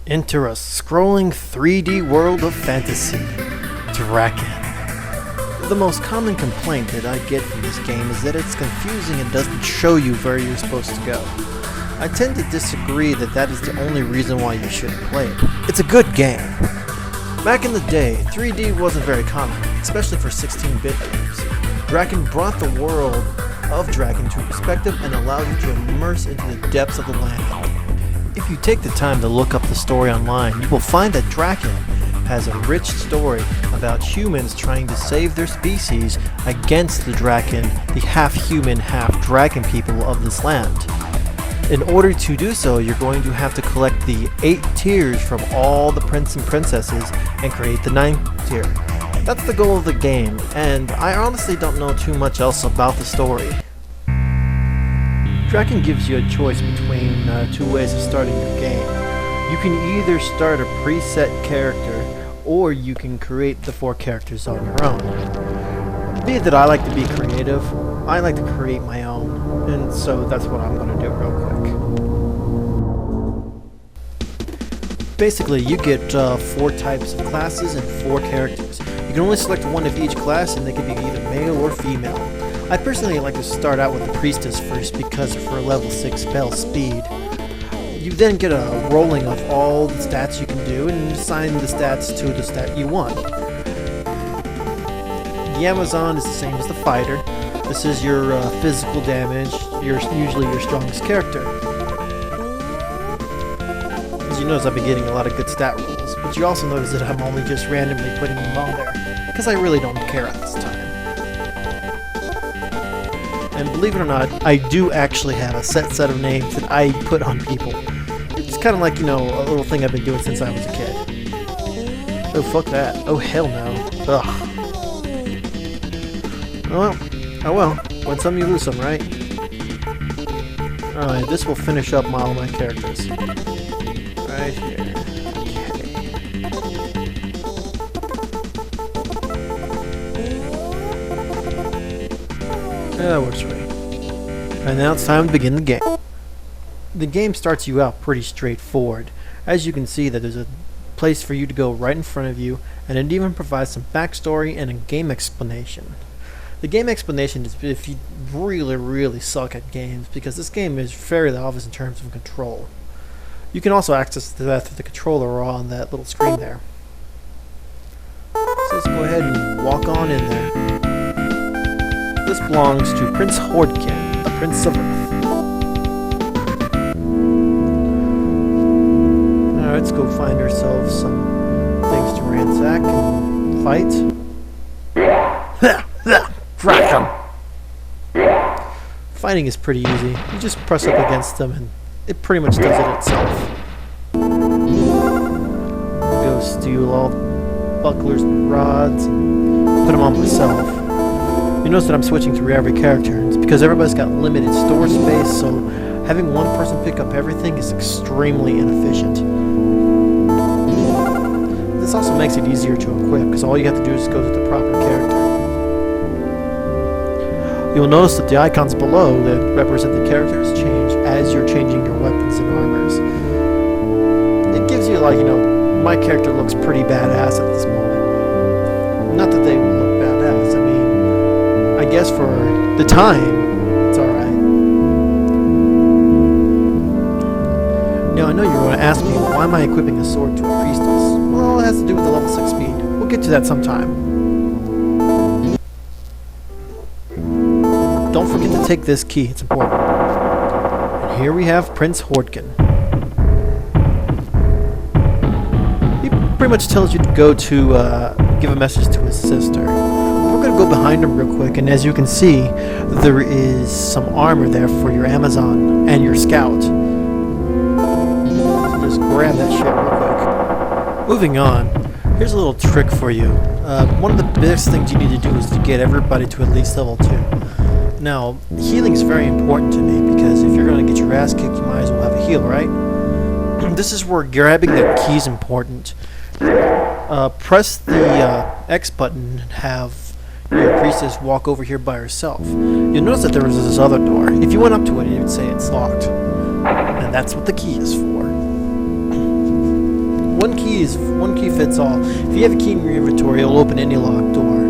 Enter a scrolling 3D world of fantasy, Drakkhen. The most common complaint that I get from this game is that it's confusing and doesn't show you where you're supposed to go. I tend to disagree that is the only reason why you shouldn't play it. It's a good game. Back in the day, 3D wasn't very common, especially for 16-bit games. Drakkhen brought the world of Drakkhen to perspective and allowed you to immerse into the depths of the land. If you take the time to look up the story online, you will find that Drakkhen has a rich story about humans trying to save their species against the Drakkhen, the half-human, half-dragon people of this land. In order to do so, you're going to have to collect the 8 tiers from all the prince and princesses and create the 9th tier. That's the goal of the game, and I honestly don't know too much else about the story. Drakkhen gives you a choice between 2 ways of starting your game. You can either start a preset character, or you can create the 4 characters on your own. Be it that I like to be creative, I like to create my own, and so that's what I'm going to do real quick. Basically, you get 4 types of classes and 4 characters. You can only select one of each class, and they can be either male or female. I personally like to start out with the priestess first because of her level 6 spell speed. You then get a rolling of all the stats you can do and assign the stats to the stat you want. The Amazon is the same as the fighter. This is your physical damage, usually your strongest character. As you notice, I've been getting a lot of good stat rolls, but you also notice that I'm only just randomly putting them on there, because I really don't care at this time. And believe it or not, I do actually have a set of names that I put on people. It's kind of like, you know, a little thing I've been doing since I was a kid. Oh, fuck that. Oh, hell no. Ugh. Oh well. Win some, you lose some, right? Alright, this will finish up all my characters. Right here. That works for me. And now it's time to begin the game. The game starts you out pretty straightforward. As you can see, that there's a place for you to go right in front of you, and it even provides some backstory and a game explanation. The game explanation is if you really suck at games, because this game is fairly obvious in terms of control. You can also access that through the controller on that little screen there. So let's go ahead and walk on in there. This belongs to Prince Drakkhen, the Prince of Earth. Alright, let's go find ourselves some things to ransack and fight. Drakkhen! Fighting is pretty easy. You just press up against them and it pretty much does it itself. Go steal all the bucklers and rods and put them on myself. You notice that I'm switching through every character. It's because everybody's got limited store space, so having one person pick up everything is extremely inefficient. This also makes it easier to equip, because all you have to do is go to the proper character. You'll notice that the icons below that represent the characters change as you're changing your weapons and armors. It gives you, like, you know, my character looks pretty badass at this moment. Not that they will look badass, I mean, I guess for the time, it's alright. Now, I know you're going to ask me, why am I equipping a sword to a priestess? Well, it has to do with the level 6 speed. We'll get to that sometime. Don't forget to take this key, it's important. And here we have Prince Drakkhen. He pretty much tells you to go to give a message to his sister. We're going to go behind him real quick, and as you can see, there is some armor there for your Amazon and your scout. So just grab that shit real quick. Moving on, here's a little trick for you. One of the best things you need to do is to get everybody to at least level 2. Now, healing is very important to me, because if you're going to get your ass kicked, you might as well have a heal, right? This is where grabbing the key is important. Press the X button and have your priestess walk over here by herself. You'll notice that there was this other door. If you went up to it, it would say it's locked. And that's what the key is for. One key fits all. If you have a key in your inventory, it'll open any locked door.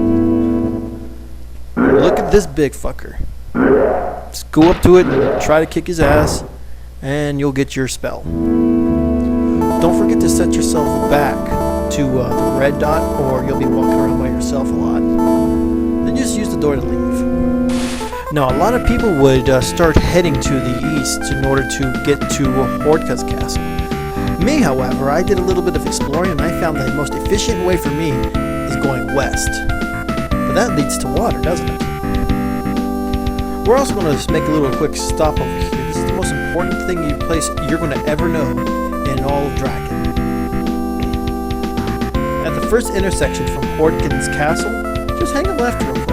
Look at this big fucker. Just go up to it and try to kick his ass, and you'll get your spell. Don't forget to set yourself back to the red dot, or you'll be walking around by yourself a lot. Then just use the door to leave. Now, a lot of people would start heading to the east in order to get to Hordka's castle. Me, however, I did a little bit of exploring, and I found the most efficient way for me is going west. But that leads to water, doesn't it? We're also going to make a little quick stop over here. This is the most important place you're going to ever know in all of Drakkhen. At the first intersection from Hordka's castle, just hang a left real quick.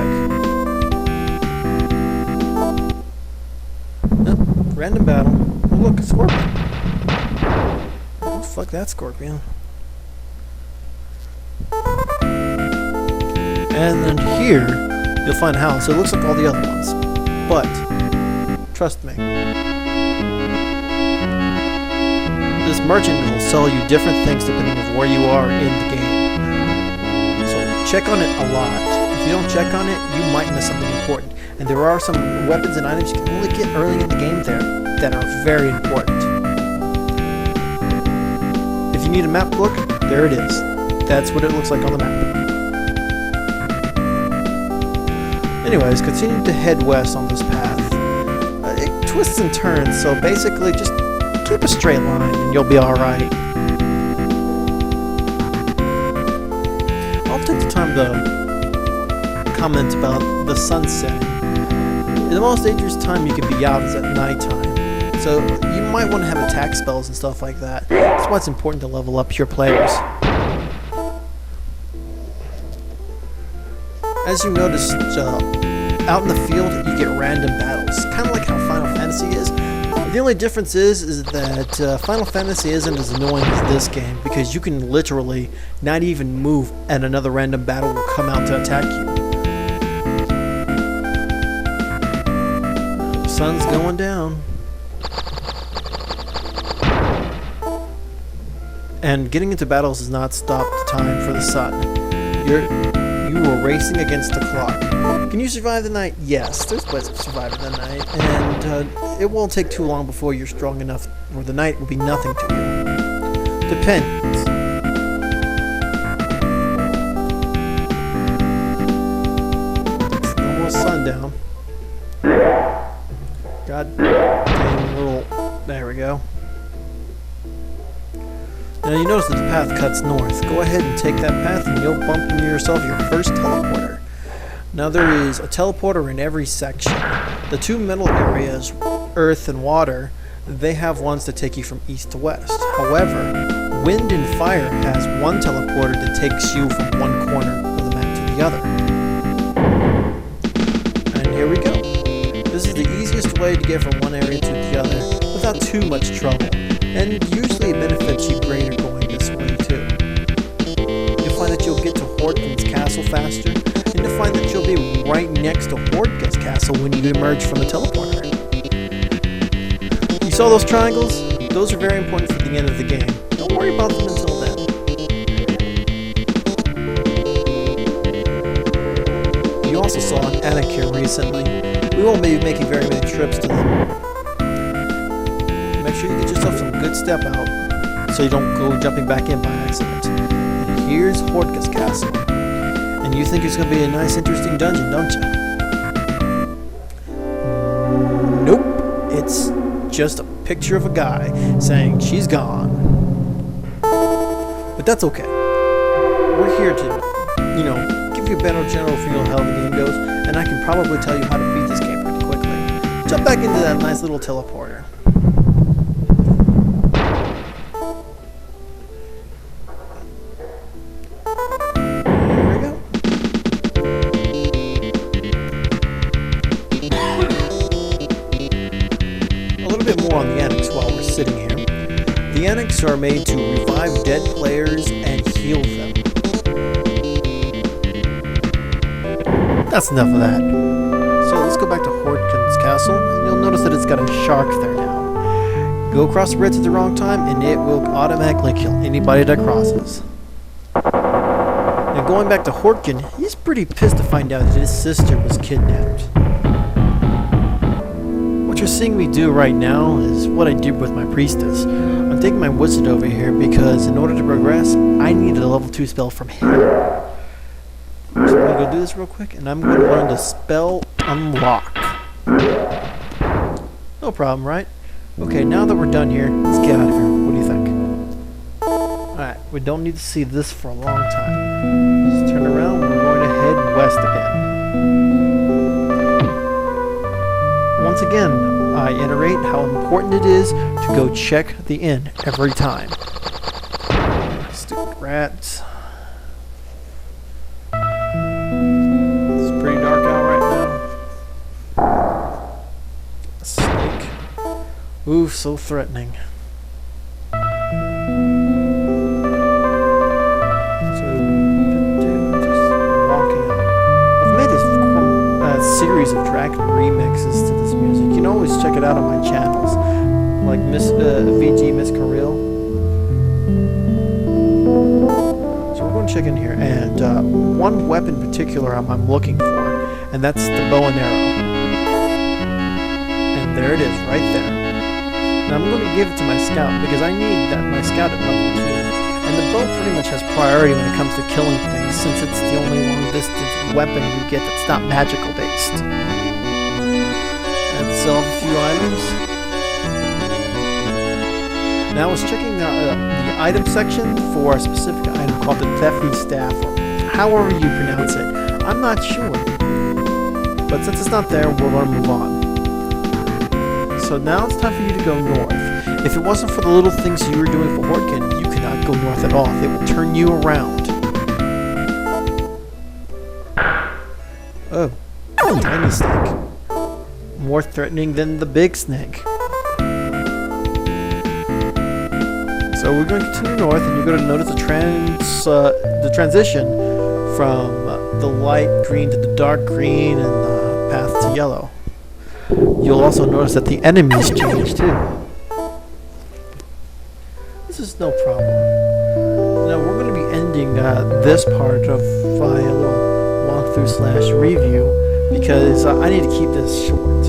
Random battle. Oh, look, a scorpion. Oh, fuck that scorpion. And then here, you'll find a house. It looks like all the other ones. But, trust me, this merchant will sell you different things depending on where you are in the game. So check on it a lot. If you don't check on it, you might miss something important. And there are some weapons and items you can only get early in the game there that are very important. If you need a map book, there it is. That's what it looks like on the map. Anyways, continue to head west on this path. It twists and turns, so basically just keep a straight line and you'll be alright. I'll take the time to comment about the sun setting. The most dangerous time you can be out is at nighttime. So you might want to have attack spells and stuff like that. That's why it's important to level up your players. As you noticed, out in the field you get random battles. Kind of like how Final Fantasy is. The only difference is that Final Fantasy isn't as annoying as this game, because you can literally not even move and another random battle will come out to attack you. The sun's going down. And getting into battles does not stop the time for the sun. You are racing against the clock. Can you survive the night? Yes, there's ways of surviving the night, and it won't take too long before you're strong enough where the night will be nothing to you. Depends. It's almost sundown. God dang little... There we go. Now you notice that the path cuts north. Go ahead and take that path and you'll bump into yourself your first teleporter. Now there is a teleporter in every section. The two middle areas, earth and water, they have ones that take you from east to west. However, wind and fire has one teleporter that takes you from one corner of the map to the other. And here we go. This is the easiest way to get from one area to the other without too much trouble. And usually it benefits you greater going this way too. You'll find that you'll get to Hordka's castle faster, and you'll find that you'll be right next to Hordka's castle when you emerge from the teleporter. You saw those triangles? Those are very important for the end of the game. Don't worry about them until then. You also saw an attic here recently. We won't be making very many trips to them. Make sure you get yourself some good step out so you don't go jumping back in by accident. And here's Hordka's castle. And you think it's going to be a nice, interesting dungeon, don't you? Nope. It's just a picture of a guy saying she's gone. But that's okay. We're here to, give you a better general feel of how the game goes, and I can probably tell you how to beat this game pretty quickly. Jump back into that nice little teleporter. On the annex while we're sitting here. The annex are made to revive dead players and heal them. That's enough of that. So let's go back to Hordka's castle, and you'll notice that it's got a shark there now. Go across the bridge at the wrong time and it will automatically kill anybody that crosses. Now going back to Hortkin, he's pretty pissed to find out that his sister was kidnapped. What you're seeing me do right now is what I did with my priestess. I'm taking my wizard over here because in order to progress, I need a level 2 spell from him. So I'm going to go do this real quick, and I'm going to learn the spell Unlock. No problem, right? Okay, now that we're done here, let's get out of here. What do you think? Alright, we don't need to see this for a long time. Just turn around, we're going to head west again. Once again, I iterate how important it is to go check the inn every time. Stupid rats. It's pretty dark out right now. A snake. Ooh, so threatening. Series of Drakkhen remixes to this music. You can always check it out on my channels, like VG Miss Kareel. So we're going to check in here, and one weapon in particular I'm looking for, and that's the bow and arrow. And there it is, right there. Now I'm going to give it to my scout because I need that my scout at level 2. And the bow pretty much has priority when it comes to killing things, since it's the only long-distance weapon you get that's not magical based. And sell a few items. Now I was checking the item section for a specific item called the Drakkhen staff, or however you pronounce it. I'm not sure. But since it's not there, we're going to move on. So now it's time for you to go north. If it wasn't for the little things you were doing for Hortkin, you cannot go north at all. They will turn you around. Oh, a tiny snake. More threatening than the big snake. So we're going to continue north, and you're going to notice the transition from the light green to the dark green and the path to yellow. You'll also notice that the enemies change too. This is no problem. Now we're going to be ending this part of my little walkthrough / review because I need to keep this short,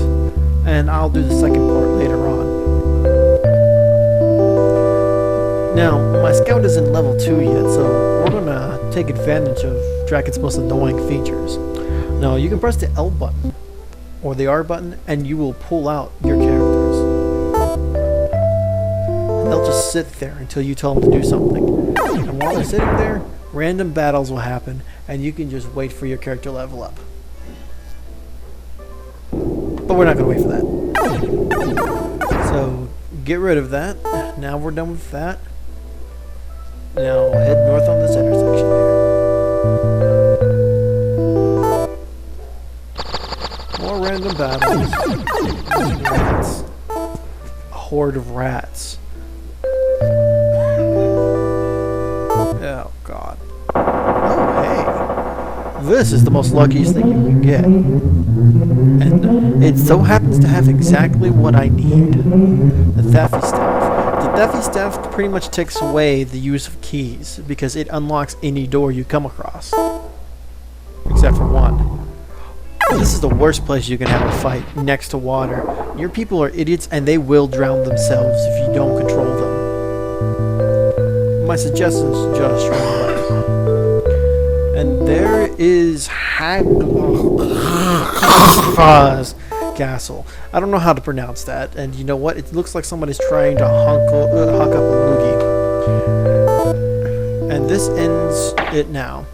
and I'll do the second part later on. Now my scout isn't level 2 yet, so we're going to take advantage of Drakkhen's most annoying features. Now you can press the L button or the R button and you will pull out your characters. They'll just sit there until you tell them to do something. And while they're sitting there, random battles will happen, and you can just wait for your character to level up. But we're not going to wait for that. So, get rid of that. Now we're done with that. Now, head north on this intersection here. More random battles. Rats. A horde of rats. Oh god. Oh hey. This is the most luckiest thing you can get. And it so happens to have exactly what I need. The Drakkhen staff. The Drakkhen staff pretty much takes away the use of keys because it unlocks any door you come across. Except for one. This is the worst place you can have a fight, next to water. Your people are idiots and they will drown themselves if you don't control them. My suggestion is just run away. And there is Castle. I don't know how to pronounce that, and you know what? It looks like somebody's trying to huck up a loogie. And this ends it now.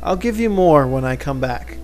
I'll give you more when I come back.